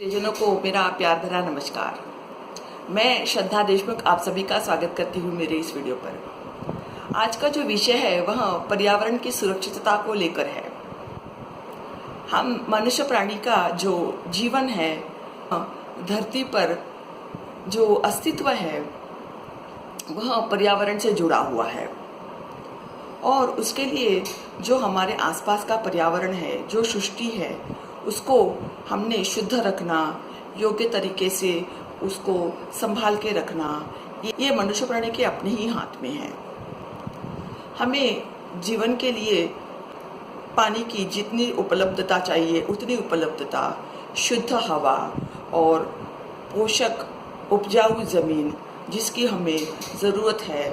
प्रियजनों को मेरा प्यार भरा नमस्कार। मैं श्रद्धा देशमुख आप सभी का स्वागत करती हूँ मेरे इस वीडियो पर। आज का जो विषय है वह पर्यावरण की सुरक्षितता को लेकर है। हम मनुष्य प्राणी का जो जीवन है, धरती पर जो अस्तित्व है वह पर्यावरण से जुड़ा हुआ है और उसके लिए जो हमारे आसपास का पर्यावरण है, जो सृष्टि है, उसको हमने शुद्ध रखना, योग्य तरीके से उसको संभाल के रखना, ये मनुष्य प्राणी के अपने ही हाथ में है। हमें जीवन के लिए पानी की जितनी उपलब्धता चाहिए उतनी उपलब्धता, शुद्ध हवा और पोषक उपजाऊ ज़मीन जिसकी हमें ज़रूरत है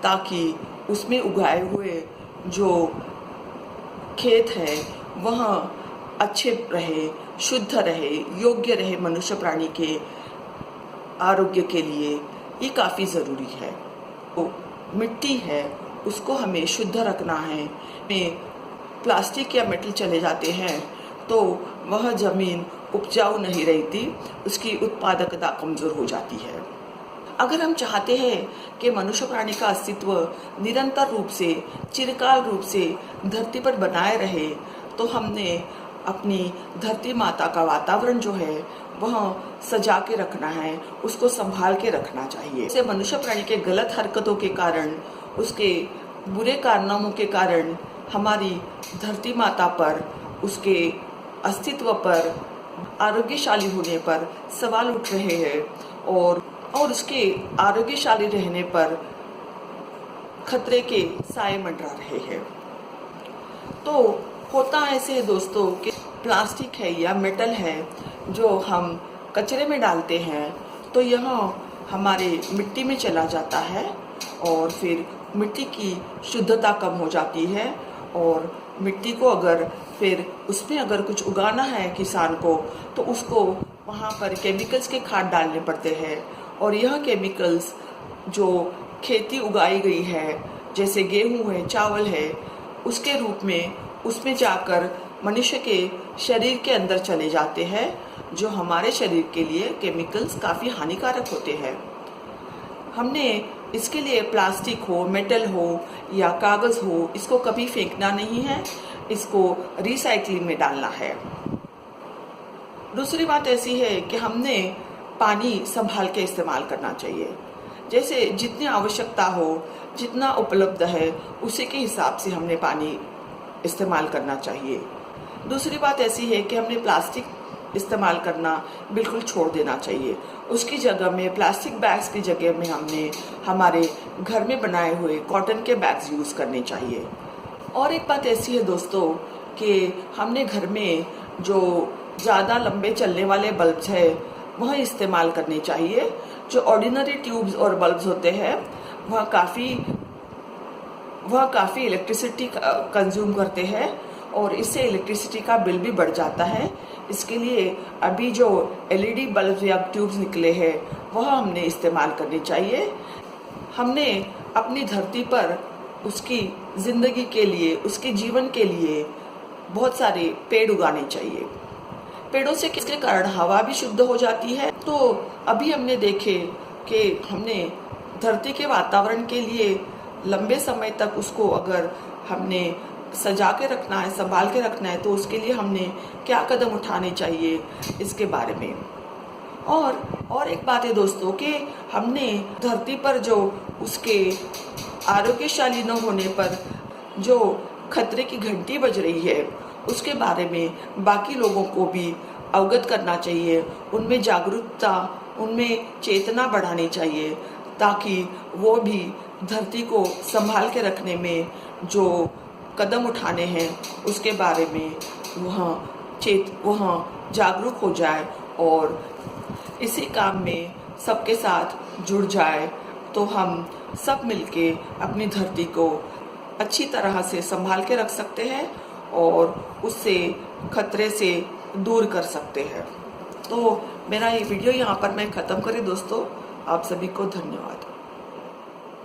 ताकि उसमें उगाए हुए जो खेत है वह अच्छे रहे, शुद्ध रहे, योग्य रहे मनुष्य प्राणी के आरोग्य के लिए, ये काफ़ी ज़रूरी है। तो मिट्टी है उसको हमें शुद्ध रखना है। में प्लास्टिक या मेटल चले जाते हैं तो वह ज़मीन उपजाऊ नहीं रहती, उसकी उत्पादकता कमज़ोर हो जाती है। अगर हम चाहते हैं कि मनुष्य प्राणी का अस्तित्व निरंतर रूप से, चिरकाल रूप से धरती पर बनाए रहे, तो हमने अपनी धरती माता का वातावरण जो है वह सजा के रखना है, उसको संभाल के रखना चाहिए। इसे मनुष्य प्राणी के गलत हरकतों के कारण, उसके बुरे कारनामों के कारण हमारी धरती माता पर, उसके अस्तित्व पर, आरोग्यशाली होने पर सवाल उठ रहे हैं और उसके आरोग्यशाली रहने पर खतरे के साए मंडरा रहे हैं। तो होता ऐसे है दोस्तों कि प्लास्टिक है या मेटल है जो हम कचरे में डालते हैं तो यह हमारे मिट्टी में चला जाता है और फिर मिट्टी की शुद्धता कम हो जाती है और मिट्टी को अगर फिर उसमें अगर कुछ उगाना है किसान को तो उसको वहाँ पर केमिकल्स के खाद डालने पड़ते हैं और यह केमिकल्स जो खेती उगाई गई है, जैसे गेहूँ है, चावल है, उसके रूप में उसमें जाकर मनुष्य के शरीर के अंदर चले जाते हैं, जो हमारे शरीर के लिए केमिकल्स काफ़ी हानिकारक होते हैं। हमने इसके लिए प्लास्टिक हो, मेटल हो या कागज़ हो, इसको कभी फेंकना नहीं है, इसको रिसाइकलिंग में डालना है। दूसरी बात ऐसी है कि हमने पानी संभाल के इस्तेमाल करना चाहिए। जैसे जितनी आवश्यकता हो, जितना उपलब्ध है, उसी के हिसाब से हमने पानी इस्तेमाल करना चाहिए। दूसरी बात ऐसी है कि हमने प्लास्टिक इस्तेमाल करना बिल्कुल छोड़ देना चाहिए। उसकी जगह में प्लास्टिक बैग्स की जगह में हमने हमारे घर में बनाए हुए कॉटन के बैग्स यूज़ करने चाहिए। और एक बात ऐसी है दोस्तों कि हमने घर में जो ज़्यादा लंबे चलने वाले बल्ब्स है वह इस्तेमाल करने चाहिए। जो ऑर्डिनरी ट्यूब्स और बल्ब्स होते हैं वह काफ़ी इलेक्ट्रिसिटी कंज्यूम करते हैं और इससे इलेक्ट्रिसिटी का बिल भी बढ़ जाता है। इसके लिए अभी जो एलईडी बल्ब या ट्यूब्स निकले हैं वह हमने इस्तेमाल करने चाहिए। हमने अपनी धरती पर उसकी ज़िंदगी के लिए, उसके जीवन के लिए बहुत सारे पेड़ उगाने चाहिए। पेड़ों से किसके कारण हवा भी शुद्ध हो जाती है। तो अभी हमने देखे कि हमने धरती के वातावरण के लिए लंबे समय तक उसको अगर हमने सजा के रखना है, संभाल के रखना है, तो उसके लिए हमने क्या कदम उठाने चाहिए इसके बारे में। और एक बात है दोस्तों कि हमने धरती पर जो उसके आरोग्यशाली न होने पर जो खतरे की घंटी बज रही है उसके बारे में बाकी लोगों को भी अवगत करना चाहिए, उनमें जागरूकता, उनमें चेतना बढ़ानी चाहिए ताकि वो भी धरती को संभाल के रखने में जो कदम उठाने हैं उसके बारे में वह जागरूक हो जाए और इसी काम में सबके साथ जुड़ जाए, तो हम सब मिलके अपनी धरती को अच्छी तरह से संभाल के रख सकते हैं और उससे खतरे से दूर कर सकते हैं। तो मेरा ये वीडियो यहाँ पर मैं ख़त्म करी दोस्तों। आप सभी को धन्यवाद।